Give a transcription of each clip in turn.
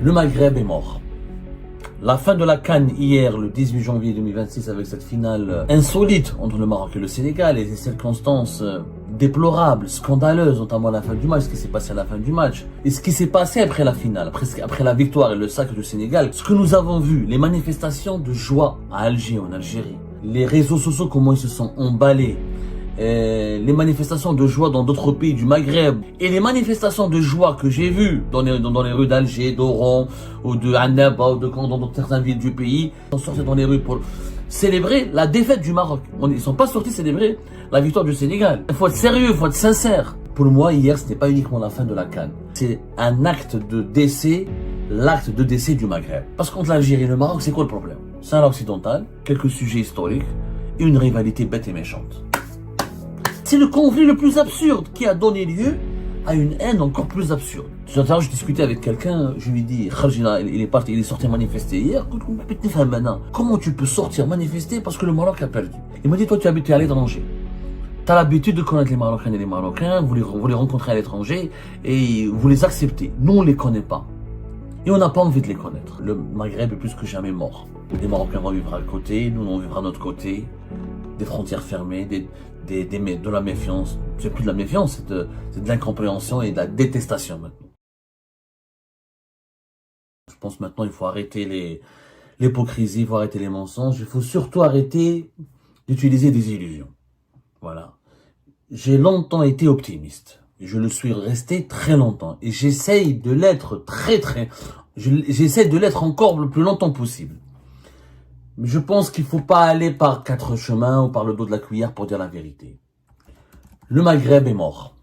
Le Maghreb est mort. La fin de la CAN hier, le 18 janvier 2026, avec cette finale insolite entre le Maroc et le Sénégal et des circonstances déplorables, scandaleuses, notamment à la fin du match, ce qui s'est passé à la fin du match, et ce qui s'est passé après la finale, après la victoire et le sacre du Sénégal, ce que nous avons vu, les manifestations de joie à Alger, en Algérie, les réseaux sociaux, comment ils se sont emballés, les manifestations de joie dans d'autres pays du Maghreb et les manifestations de joie que j'ai vues dans les rues d'Alger, d'Oran ou de Annaba ou dans certaines villes du pays, ils sont sortis dans les rues pour célébrer la défaite du Maroc. Ils ne sont pas sortis célébrer la victoire du Sénégal. Il faut être sérieux, il faut être sincère. Pour moi, hier, ce n'est pas uniquement la fin de la CAN. C'est un acte de décès, l'acte de décès du Maghreb. Parce qu'entre l'Algérie et le Maroc, c'est quoi le problème? Sahara occidental, quelques sujets historiques et une rivalité bête et méchante. C'est le conflit le plus absurde qui a donné lieu à une haine encore plus absurde. Je discutais avec quelqu'un, je lui dis, Kharjina, il est sorti manifester hier. Comment tu peux sortir manifester parce que le Maroc a perdu? Il m'a dit, toi tu habites à l'étranger. Tu as l'habitude de connaître les Marocains et les Marocains, vous les rencontrez à l'étranger et vous les acceptez. Nous on les connaît pas. Et on n'a pas envie de les connaître. Le Maghreb est plus que jamais mort. Les Marocains vont vivre à côté, nous on vivra à notre côté. Des frontières fermées, de la méfiance. C'est plus de la méfiance, c'est de l'incompréhension et de la détestation maintenant. Je pense maintenant il faut arrêter l'hypocrisie, il faut arrêter les mensonges, il faut surtout arrêter d'utiliser des illusions. Voilà. J'ai longtemps été optimiste. Je le suis resté très longtemps. Et j'essaye de l'être j'essaie de l'être encore le plus longtemps possible. Mais je pense qu'il ne faut pas aller par quatre chemins ou par le dos de la cuillère pour dire la vérité. Le Maghreb est mort.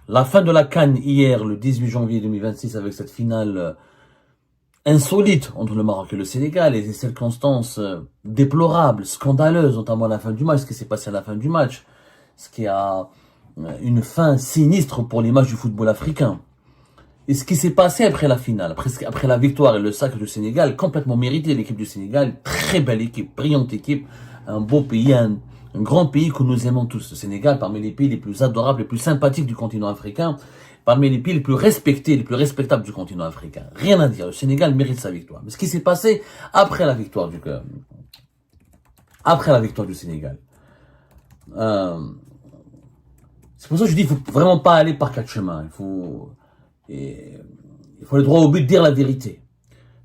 La fin de la CAN hier, le 18 janvier 2026, avec cette finale insolite entre le Maroc et le Sénégal et des circonstances déplorables, scandaleuses, notamment à la fin du match, ce qui s'est passé à la fin du match, ce qui a une fin sinistre pour l'image du football africain. Et ce qui s'est passé après la finale, après la victoire et le sacre du Sénégal, complètement mérité, l'équipe du Sénégal, très belle équipe, brillante équipe, un beau pays, un grand pays que nous aimons tous. Le Sénégal, parmi les pays les plus adorables, les plus sympathiques du continent africain, parmi les pays les plus respectés, les plus respectables du continent africain. Rien à dire, le Sénégal mérite sa victoire. Mais ce qui s'est passé après la victoire du Sénégal, c'est pour ça que je dis, il faut vraiment pas aller par quatre chemins. Il faut aller droit au but, dire la vérité.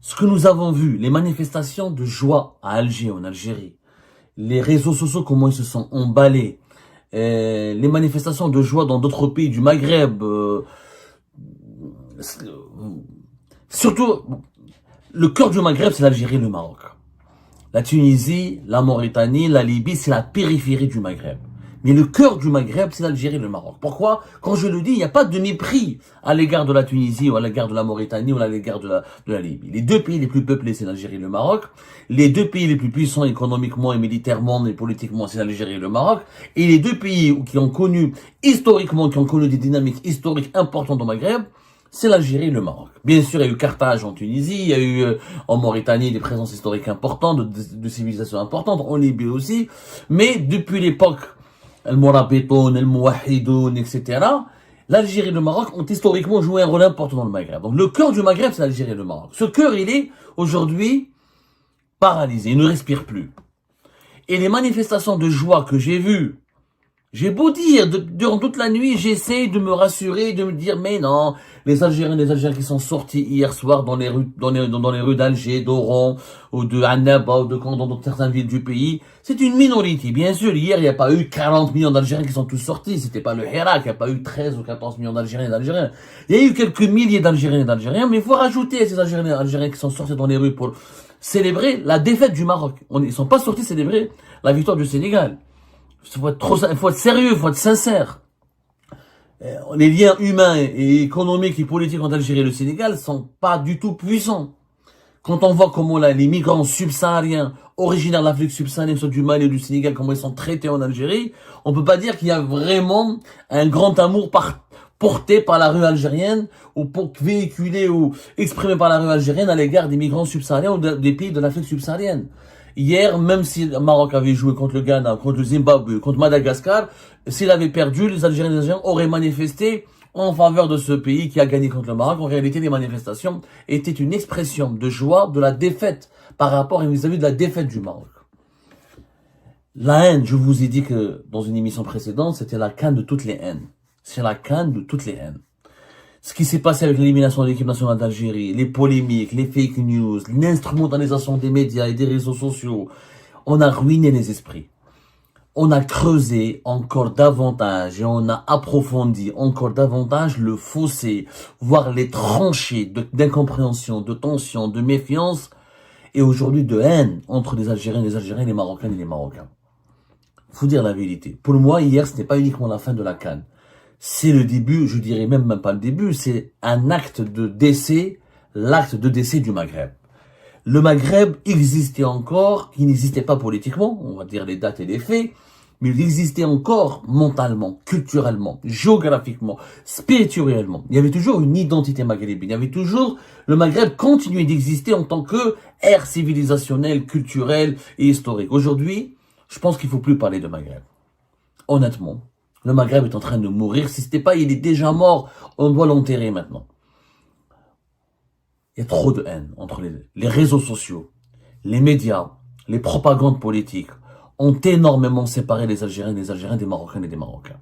Ce que nous avons vu, les manifestations de joie à Alger, en Algérie, les réseaux sociaux, comment ils se sont emballés, les manifestations de joie dans d'autres pays du Maghreb, surtout, le cœur du Maghreb, c'est l'Algérie et le Maroc. La Tunisie, la Mauritanie, la Libye, c'est la périphérie du Maghreb. Mais le cœur du Maghreb, c'est l'Algérie et le Maroc. Pourquoi? Quand je le dis, il n'y a pas de mépris à l'égard de la Tunisie ou à l'égard de la Mauritanie ou à l'égard de la Libye. Les deux pays les plus peuplés, c'est l'Algérie et le Maroc. Les deux pays les plus puissants économiquement et militairement et politiquement, c'est l'Algérie et le Maroc. Et les deux pays qui ont connu, historiquement, qui ont connu des dynamiques historiques importantes au Maghreb, c'est l'Algérie et le Maroc. Bien sûr, il y a eu Carthage en Tunisie, il y a eu en Mauritanie des présences historiques importantes, de civilisations importantes, en Libye aussi. Mais depuis l'époque Al-Mourabitoun, Al-Mouahidoun, etc. L'Algérie et le Maroc ont historiquement joué un rôle important dans le Maghreb. Donc le cœur du Maghreb, c'est l'Algérie et le Maroc. Ce cœur, il est aujourd'hui paralysé, il ne respire plus. Et les manifestations de joie que j'ai vues, j'ai beau dire, durant toute la nuit, j'essaie de me rassurer, de me dire, mais non, les Algériens qui sont sortis hier soir dans les rues d'Alger, d'Oran, ou de Annaba, ou dans certaines villes du pays, c'est une minorité. Bien sûr, hier, il n'y a pas eu 40 millions d'Algériens qui sont tous sortis, c'était pas le Hirak, il n'y a pas eu 13 ou 14 millions d'Algériens et d'Algériens. Il y a eu quelques milliers d'Algériens et d'Algériens, mais il faut rajouter ces Algériens et d'Algériens qui sont sortis dans les rues pour célébrer la défaite du Maroc. Ils sont pas sortis célébrer la victoire du Sénégal. Il faut être sérieux, il faut être sincère. Les liens humains et économiques et politiques entre l'Algérie et le Sénégal sont pas du tout puissants. Quand on voit comment les migrants subsahariens, originaires de l'Afrique subsaharienne, soit du Mali et du Sénégal, comment ils sont traités en Algérie, on peut pas dire qu'il y a vraiment un grand amour porté par la rue algérienne ou véhiculé ou exprimé par la rue algérienne à l'égard des migrants subsahariens ou des pays de l'Afrique subsaharienne. Hier, même si le Maroc avait joué contre le Ghana, contre le Zimbabwe, contre Madagascar, s'il avait perdu, les Algériens auraient manifesté en faveur de ce pays qui a gagné contre le Maroc. En réalité, les manifestations étaient une expression de joie de la défaite par rapport et vis-à-vis de la défaite du Maroc. La haine, je vous ai dit que dans une émission précédente, c'était la canne de toutes les haines. C'est la canne de toutes les haines. Ce qui s'est passé avec l'élimination de l'équipe nationale d'Algérie, les polémiques, les fake news, l'instrumentalisation des médias et des réseaux sociaux, on a ruiné les esprits. On a creusé encore davantage et on a approfondi encore davantage le fossé, voire les tranchées d'incompréhension, de tension, de méfiance et aujourd'hui de haine entre les Algériens, les Marocains et les Marocains. Faut dire la vérité. Pour moi, hier, ce n'est pas uniquement la fin de la CAN. C'est le début, je dirais même pas le début, c'est un acte de décès, l'acte de décès du Maghreb. Le Maghreb existait encore, il n'existait pas politiquement, on va dire les dates et les faits, mais il existait encore mentalement, culturellement, géographiquement, spirituellement. Il y avait toujours une identité maghrébine, il y avait toujours, le Maghreb continuait d'exister en tant que ère civilisationnelle, culturelle et historique. Aujourd'hui, je pense qu'il ne faut plus parler de Maghreb. Honnêtement, le Maghreb est en train de mourir. Si c'était pas, il est déjà mort, on doit l'enterrer maintenant. Il y a trop de haine entre les réseaux sociaux, les médias, les propagandes politiques ont énormément séparé les Algériens des Marocains et des Marocains.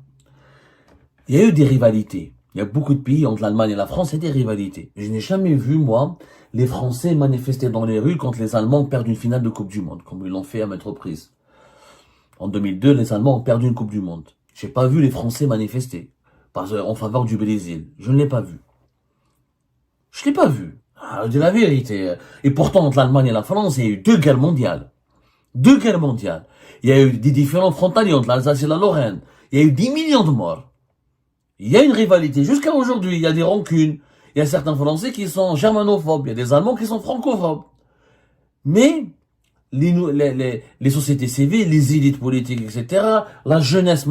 Il y a eu des rivalités. Il y a beaucoup de pays, entre l'Allemagne et la France, il y a des rivalités. Je n'ai jamais vu, moi, les Français manifester dans les rues quand les Allemands perdent une finale de Coupe du Monde, comme ils l'ont fait à maintes reprises. En 2002, les Allemands ont perdu une Coupe du Monde. J'ai pas vu les Français manifester en faveur du Brésil. Je ne l'ai pas vu. Je l'ai pas vu. Je dis la vérité. Et pourtant, entre l'Allemagne et la France, il y a eu 2 guerres mondiales. 2 guerres mondiales. Il y a eu des différends frontaliers entre l'Alsace et la Lorraine. Il y a eu 10 millions de morts. Il y a une rivalité. Jusqu'à aujourd'hui, il y a des rancunes. Il y a certains Français qui sont germanophobes. Il y a des Allemands qui sont francophobes. Mais les sociétés civiles, les élites politiques, etc., la jeunesse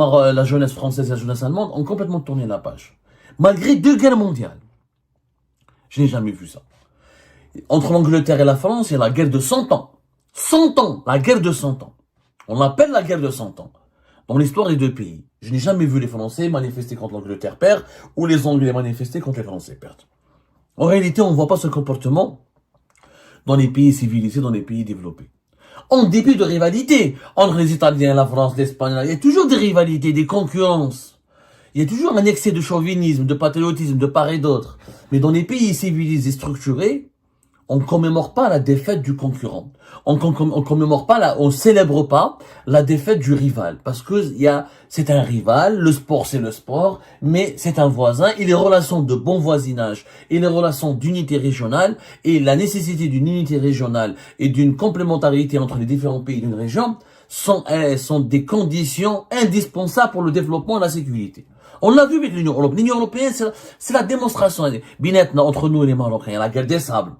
française et la jeunesse allemande ont complètement tourné la page. Malgré 2 guerres mondiales. Je n'ai jamais vu ça. Entre l'Angleterre et la France, il y a la guerre de 100 ans. 100 ans, la guerre de 100 ans. On l'appelle la guerre de 100 ans. Dans l'histoire des 2 pays. Je n'ai jamais vu les Français manifester contre l'Angleterre perd ou les Anglais manifester contre les Français perdent. En réalité, on ne voit pas ce comportement dans les pays civilisés, dans les pays développés. En dépit de rivalités entre les Italiens, la France, l'Espagne, il y a toujours des rivalités, des concurrences. Il y a toujours un excès de chauvinisme, de patriotisme, de part et d'autre. Mais dans les pays civilisés structurés, on ne commémore pas la défaite du concurrent. On commémore pas on célèbre pas la défaite du rival. Parce que c'est un rival, le sport c'est le sport, mais c'est un voisin, et les relations de bon voisinage, et les relations d'unité régionale, et la nécessité d'une unité régionale, et d'une complémentarité entre les différents pays d'une région, sont des conditions indispensables pour le développement et la sécurité. On l'a vu avec l'Union européenne. L'Union européenne, c'est la démonstration. Binet, entre nous et les Marocains, la guerre des sables.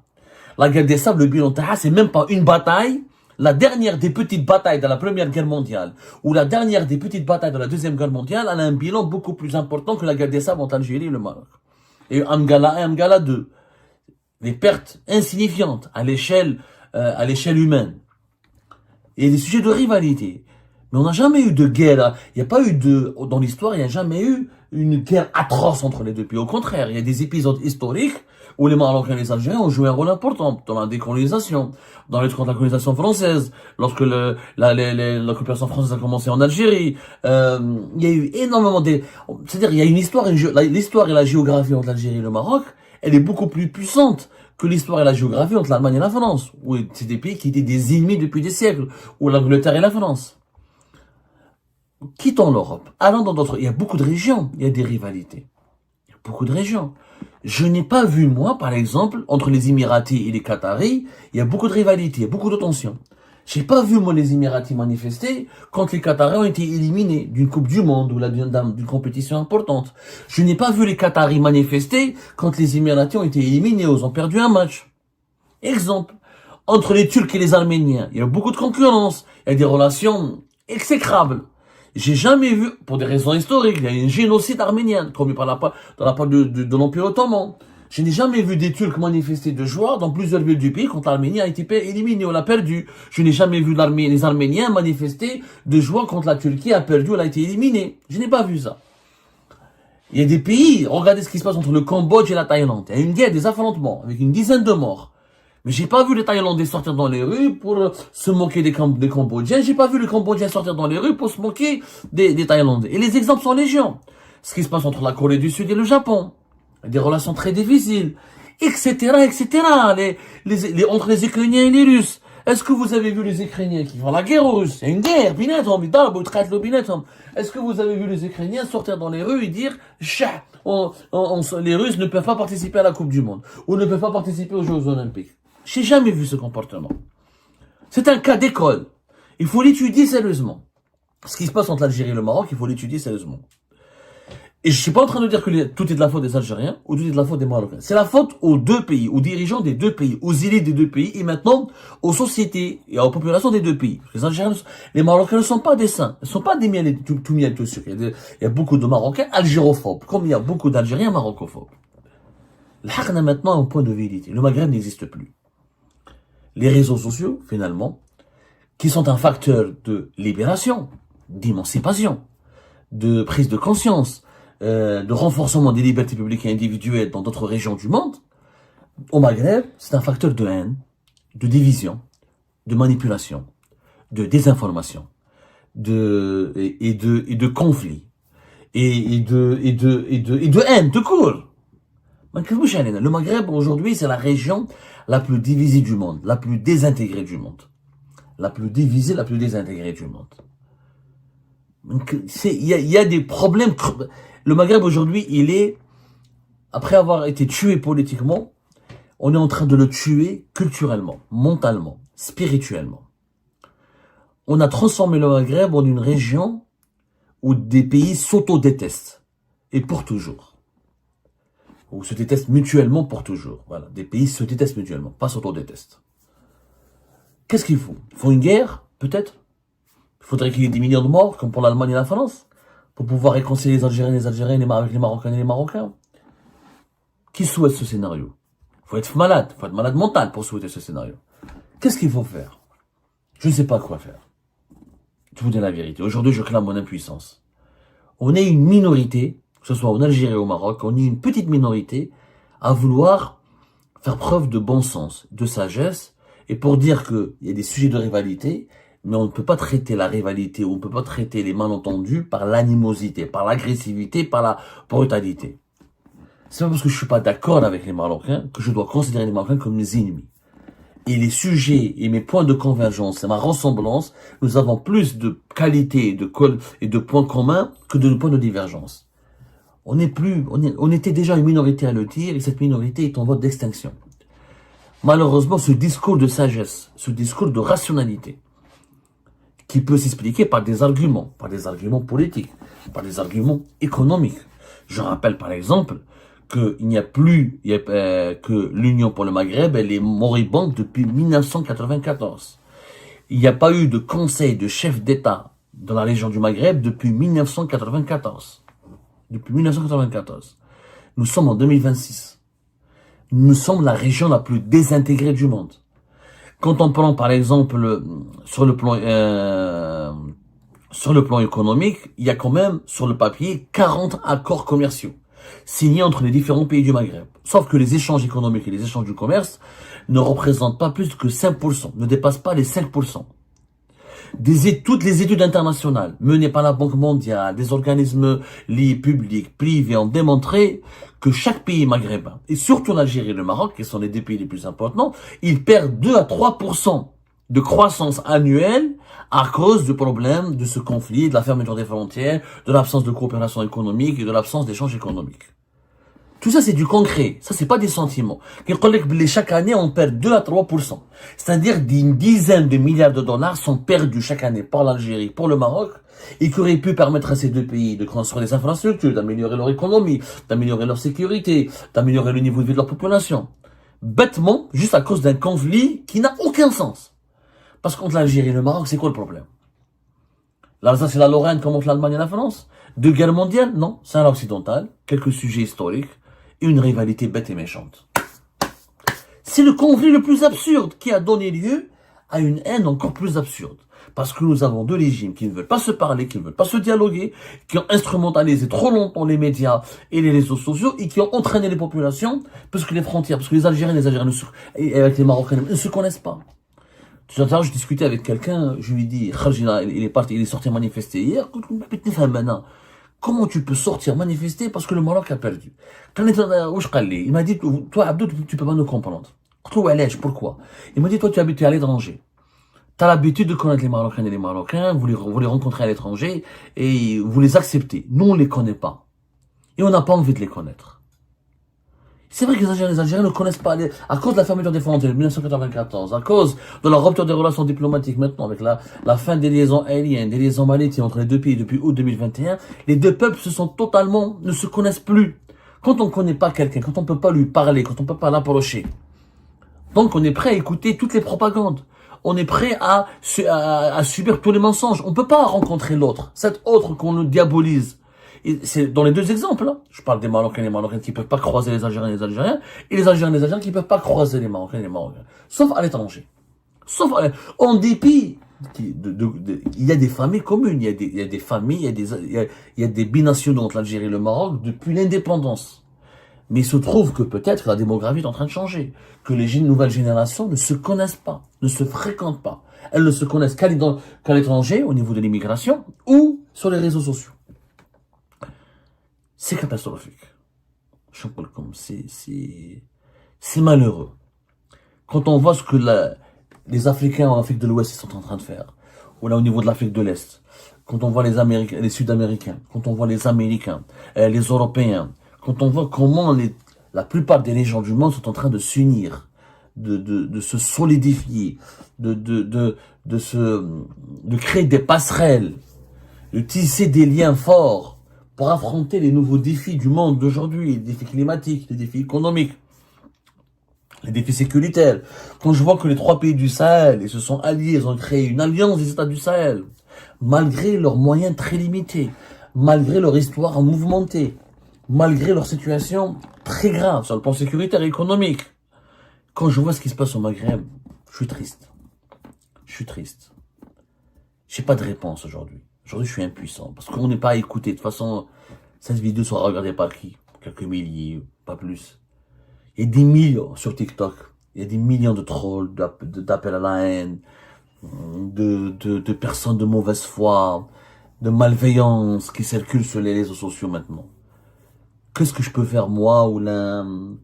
La guerre des sables, le bilan Taha, c'est même pas une bataille. La dernière des petites batailles de la Première Guerre mondiale, ou la dernière des petites batailles de la Deuxième Guerre mondiale, elle a un bilan beaucoup plus important que la guerre des sables entre l'Algérie et le Maroc. Et Amgala 1 et Amgala 2. Des pertes insignifiantes à l'échelle humaine. Et des sujets de rivalité. Mais on n'a jamais eu de guerre. Il n'y a pas eu dans l'histoire, il n'y a jamais eu une guerre atroce entre les 2 pays. Au contraire, il y a des épisodes historiques où les Marocains et les Algériens ont joué un rôle important dans la décolonisation, dans la lutte contre la colonisation française, lorsque l'occupation française a commencé en Algérie. Il y a eu énormément c'est-à-dire, il y a une histoire, l'histoire et la géographie entre l'Algérie et le Maroc, elle est beaucoup plus puissante que l'histoire et la géographie entre l'Allemagne et la France, où c'est des pays qui étaient des ennemis depuis des siècles, ou l'Angleterre et la France. Quittons l'Europe, allons dans d'autres, il y a beaucoup de régions, il y a des rivalités. Il y a beaucoup de régions. Je n'ai pas vu, moi, par exemple, entre les Émiratis et les Qataris, il y a beaucoup de rivalités, il y a beaucoup de tensions. J'ai pas vu, moi, les Émiratis manifester quand les Qataris ont été éliminés d'une Coupe du Monde ou d'une compétition importante. Je n'ai pas vu les Qataris manifester quand les Émiratis ont été éliminés ou ont perdu un match. Exemple, entre les Turcs et les Arméniens, il y a beaucoup de concurrence, il y a des relations exécrables. J'ai jamais vu, pour des raisons historiques, il y a eu un génocide arménien commis dans la part de l'Empire ottoman. Je n'ai jamais vu des Turcs manifester de joie dans plusieurs villes du pays quand l'Arménie a été éliminée ou l'a perdu. Je n'ai jamais vu les Arméniens manifester de joie quand la Turquie a perdu ou a été éliminée. Je n'ai pas vu ça. Il y a des pays, regardez ce qui se passe entre le Cambodge et la Thaïlande. Il y a une guerre, des affrontements, avec une dizaine de morts. Mais j'ai pas vu les Thaïlandais sortir dans les rues pour se moquer des Cambodgiens. J'ai pas vu les Cambodgiens sortir dans les rues pour se moquer des Thaïlandais. Et les exemples sont légion. Ce qui se passe entre la Corée du Sud et le Japon. Des relations très difficiles. Etc., etc. Entre les Ukrainiens et les Russes. Est-ce que vous avez vu les Ukrainiens qui font la guerre aux Russes? C'est une guerre, Est-ce que vous avez vu les Ukrainiens sortir dans les rues et dire les Russes ne peuvent pas participer à la Coupe du Monde ou ne peuvent pas participer aux Jeux Olympiques? J'ai jamais vu ce comportement. C'est un cas d'école. Il faut l'étudier sérieusement. Ce qui se passe entre l'Algérie et le Maroc, il faut l'étudier sérieusement. Et je suis pas en train de dire que tout est de la faute des Algériens ou tout est de la faute des Marocains. C'est la faute aux deux pays, aux dirigeants des deux pays, aux élites des deux pays et maintenant aux sociétés et aux populations des deux pays. Les Algériens, les Marocains ne sont pas des saints, ne sont pas des miel tout miel tout sucre. Il y a beaucoup de Marocains algérophobes, comme il y a beaucoup d'Algériens marocophobes. On a maintenant un point de vérité. Le Maghreb n'existe plus. Les réseaux sociaux, finalement, qui sont un facteur de libération, d'émancipation, de prise de conscience, de renforcement des libertés publiques et individuelles dans d'autres régions du monde, au Maghreb, c'est un facteur de haine, de division, de manipulation, de désinformation, et de conflit, et de haine, de court. Le Maghreb, aujourd'hui, c'est la région la plus divisée du monde, la plus désintégrée du monde. La plus divisée, la plus désintégrée du monde. Il y a des problèmes. Le Maghreb aujourd'hui, il est, après avoir été tué politiquement, on est en train de le tuer culturellement, mentalement, spirituellement. On a transformé le Maghreb en une région où des pays s'auto-détestent. Et pour toujours. Ou se détestent mutuellement pour toujours. Voilà. Des pays se détestent mutuellement, pas s'auto-détestent. Qu'est-ce qu'il faut? Il faut une guerre? Peut-être. Il faudrait qu'il y ait des millions de morts, comme pour l'Allemagne et la France, pour pouvoir réconcilier les Algériens avec les Marocains et les Marocains. Qui souhaite ce scénario? Il faut être malade mental pour souhaiter ce scénario. Qu'est-ce qu'il faut faire? Je ne sais pas quoi faire. Je vous dis la vérité. Aujourd'hui, je clame mon impuissance. On est une minorité, que ce soit en Algérie ou au Maroc, on est une petite minorité à vouloir faire preuve de bon sens, de sagesse, et pour dire qu'il y a des sujets de rivalité, mais on ne peut pas traiter la rivalité, ou on ne peut pas traiter les malentendus par l'animosité, par l'agressivité, par la brutalité. C'est pas parce que je suis pas d'accord avec les Marocains que je dois considérer les Marocains comme mes ennemis. Et les sujets et mes points de convergence et ma ressemblance, nous avons plus de qualité et de points communs que de points de divergence. On était déjà une minorité à le dire et cette minorité est en voie d'extinction. Malheureusement, ce discours de sagesse, ce discours de rationalité, qui peut s'expliquer par des arguments politiques, par des arguments économiques. Je rappelle par exemple que que l'Union pour le Maghreb, elle est moribonde depuis 1994. Il n'y a pas eu de conseil de chef d'État dans la région du Maghreb depuis 1994. Depuis 1994. Nous sommes en 2026. Nous sommes la région la plus désintégrée du monde. Quand on prend par exemple sur le plan économique, il y a quand même sur le papier 40 accords commerciaux signés entre les différents pays du Maghreb. Sauf que les échanges économiques et les échanges du commerce ne représentent pas plus que 5%, ne dépassent pas les 5%. Toutes les études internationales menées par la Banque mondiale, des organismes publics, privés, ont démontré que chaque pays maghrébin, et surtout l'Algérie et le Maroc, qui sont les deux pays les plus importants, ils perdent 2 à 3% de croissance annuelle à cause du problème de ce conflit, de la fermeture des frontières, de l'absence de coopération économique et de l'absence d'échanges économiques. Tout ça, c'est du concret. Ça, c'est pas des sentiments. Chaque année, on perd 2 à 3%. C'est-à-dire une dizaine de milliards de dollars sont perdus chaque année par l'Algérie, pour le Maroc, et qui auraient pu permettre à ces deux pays de construire des infrastructures, d'améliorer leur économie, d'améliorer leur sécurité, d'améliorer le niveau de vie de leur population. Bêtement, juste à cause d'un conflit qui n'a aucun sens. Parce qu'entre l'Algérie et le Maroc, c'est quoi le problème? L'Alsace et la Lorraine comme entre l'Allemagne et la France? Deux guerres mondiales? Non, c'est un occidental, quelques sujets historiques, et une rivalité bête et méchante. C'est le conflit le plus absurde qui a donné lieu à une haine encore plus absurde. Parce que nous avons deux régimes qui ne veulent pas se parler, qui ne veulent pas se dialoguer, qui ont instrumentalisé trop longtemps les médias et les réseaux sociaux et qui ont entraîné les populations, parce que les frontières, parce que les Algériens et avec les Marocains ne se connaissent pas. Tout à l'heure, je discutais avec quelqu'un, je lui dis, Kharjina, il est sorti manifester hier. Comment tu peux sortir manifester parce que le Maroc a perdu? Il m'a dit, toi, Abdou, tu peux pas nous comprendre. Pourquoi? Il m'a dit, toi, tu habites à l'étranger. Tu as l'habitude de connaître les Marocains et les Marocains, vous les rencontrez à l'étranger et vous les acceptez. Nous, on les connaît pas. Et on n'a pas envie de les connaître. C'est vrai que les Algériens ne connaissent pas, à cause de la fermeture des frontières de 1994, à cause de la rupture des relations diplomatiques maintenant, avec la fin des liaisons aériennes, des liaisons maritimes entre les deux pays depuis août 2021, les deux peuples ne se connaissent plus. Quand on ne connaît pas quelqu'un, quand on ne peut pas lui parler, quand on ne peut pas l'approcher, donc on est prêt à écouter toutes les propagandes. On est prêt à subir tous les mensonges. On ne peut pas rencontrer l'autre, cet autre qu'on nous diabolise. Et c'est dans les deux exemples, hein. Je parle des Marocains et les Marocains qui peuvent pas croiser les Algériens et les Algériens, et les Algériens et les Algériens qui peuvent pas croiser les Marocains et les Marocains. Sauf à l'étranger. En dépit, il y a des familles communes, il y a des familles, il y a des binationaux entre l'Algérie et le Maroc depuis l'indépendance. Mais il se trouve que peut-être la démographie est en train de changer, que les nouvelles générations ne se connaissent pas, ne se fréquentent pas. Elles ne se connaissent qu'à l'étranger, au niveau de l'immigration, ou sur les réseaux sociaux. C'est catastrophique. C'est malheureux. Quand on voit ce que les Africains en Afrique de l'Ouest sont en train de faire, ou là au niveau de l'Afrique de l'Est, quand on voit les Américains, les Sud-Américains, quand on voit les Américains, les Européens, quand on voit comment la plupart des régions du monde sont en train de s'unir, de se solidifier, de créer des passerelles, de tisser des liens forts, pour affronter les nouveaux défis du monde d'aujourd'hui, les défis climatiques, les défis économiques, les défis sécuritaires. Quand je vois que les trois pays du Sahel, ils se sont alliés, ils ont créé une alliance des États du Sahel, malgré leurs moyens très limités, malgré leur histoire mouvementée, malgré leur situation très grave sur le plan sécuritaire et économique. Quand je vois ce qui se passe au Maghreb, je suis triste. Je suis triste. J'ai pas de réponse aujourd'hui. Aujourd'hui, je suis impuissant parce qu'on n'est pas à écouter. De toute façon, cette vidéo sera regardée par qui? Quelques milliers, pas plus. Il y a des millions sur TikTok. Il y a des millions de trolls, d'appels à la haine, de personnes de mauvaise foi, de malveillance qui circulent sur les réseaux sociaux maintenant. Qu'est-ce que je peux faire moi ou un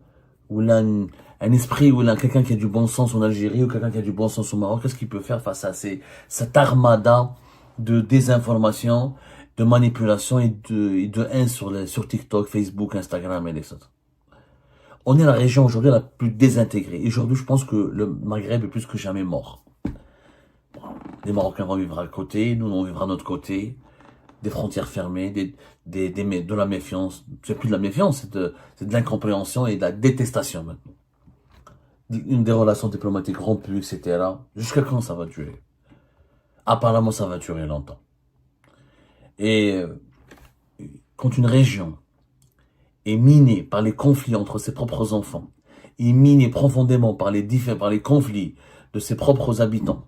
esprit ou quelqu'un qui a du bon sens en Algérie ou quelqu'un qui a du bon sens au Maroc? Qu'est-ce qu'il peut faire face à cette armada de désinformation, de manipulation et de haine sur TikTok, Facebook, Instagram et les autres. On est la région aujourd'hui la plus désintégrée. Et aujourd'hui, je pense que le Maghreb est plus que jamais mort. Les Marocains vont vivre à côté, nous on vivra à notre côté. Des frontières fermées, de la méfiance. C'est plus de la méfiance, c'est de l'incompréhension et de la détestation maintenant. Des relations diplomatiques rompues, etc. Jusqu'à quand ça va durer? Apparemment, ça va durer longtemps. Et quand une région est minée par les conflits entre ses propres enfants, est minée profondément par les conflits de ses propres habitants,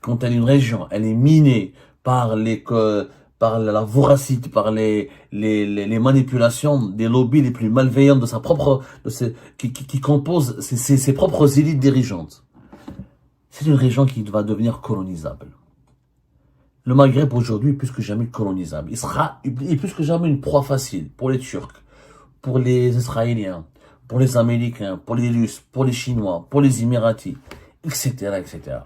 quand une région, elle est minée par la voracité, par les manipulations des lobbies les plus malveillants qui composent ses propres élites dirigeantes, c'est une région qui va devenir colonisable. Le Maghreb aujourd'hui est plus que jamais colonisable. Il est plus que jamais une proie facile pour les Turcs, pour les Israéliens, pour les Américains, pour les Russes, pour les Chinois, pour les Émiratis, etc., etc.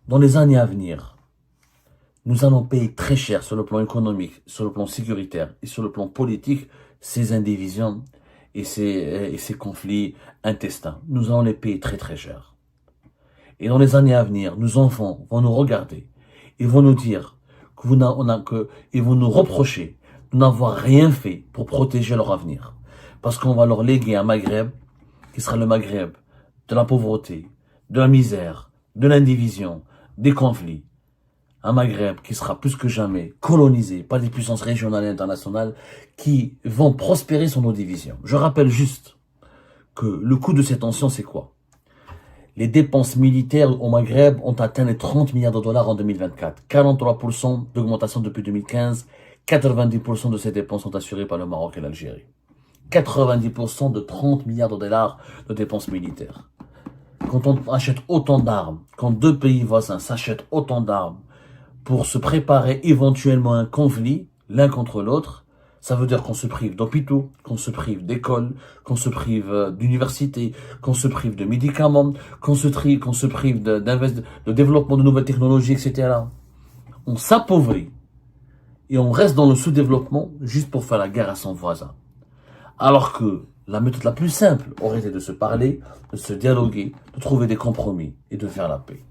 Dans les années à venir, nous allons payer très cher sur le plan économique, sur le plan sécuritaire et sur le plan politique ces indivisions et ces conflits intestins. Nous allons les payer très très cher. Et dans les années à venir, nos enfants vont nous regarder. Ils vont nous dire ils vont nous reprocher de n'avoir rien fait pour protéger leur avenir. Parce qu'on va leur léguer un Maghreb qui sera le Maghreb de la pauvreté, de la misère, de l'indivision, des conflits. Un Maghreb qui sera plus que jamais colonisé par des puissances régionales et internationales qui vont prospérer sur nos divisions. Je rappelle juste que le coût de ces tensions, c'est quoi? Les dépenses militaires au Maghreb ont atteint les 30 milliards de dollars en 2024. 43% d'augmentation depuis 2015. 90% de ces dépenses sont assurées par le Maroc et l'Algérie. 90% de 30 milliards de dollars de dépenses militaires. Quand on achète autant d'armes, quand deux pays voisins s'achètent autant d'armes pour se préparer éventuellement à un conflit, l'un contre l'autre, ça veut dire qu'on se prive d'hôpitaux, qu'on se prive d'écoles, qu'on se prive d'universités, qu'on se prive de médicaments, qu'on se prive de développement de nouvelles technologies, etc. On s'appauvrit et on reste dans le sous-développement juste pour faire la guerre à son voisin. Alors que la méthode la plus simple aurait été de se parler, de se dialoguer, de trouver des compromis et de faire la paix.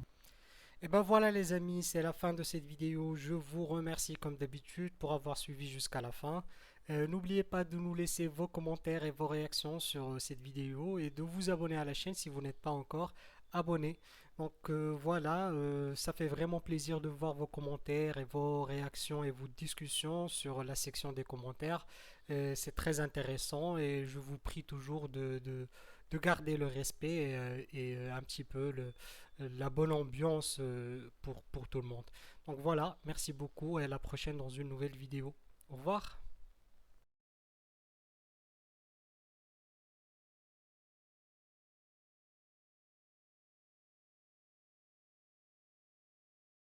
Et ben voilà les amis, c'est la fin de cette vidéo. Je vous remercie comme d'habitude pour avoir suivi jusqu'à la fin. N'oubliez pas de nous laisser vos commentaires et vos réactions sur cette vidéo et de vous abonner à la chaîne si vous n'êtes pas encore abonné. Donc voilà, ça fait vraiment plaisir de voir vos commentaires et vos réactions et vos discussions sur la section des commentaires. C'est très intéressant et je vous prie toujours de garder le respect et un petit peu la bonne ambiance pour tout le monde. Donc voilà, merci beaucoup et à la prochaine dans une nouvelle vidéo. Au revoir.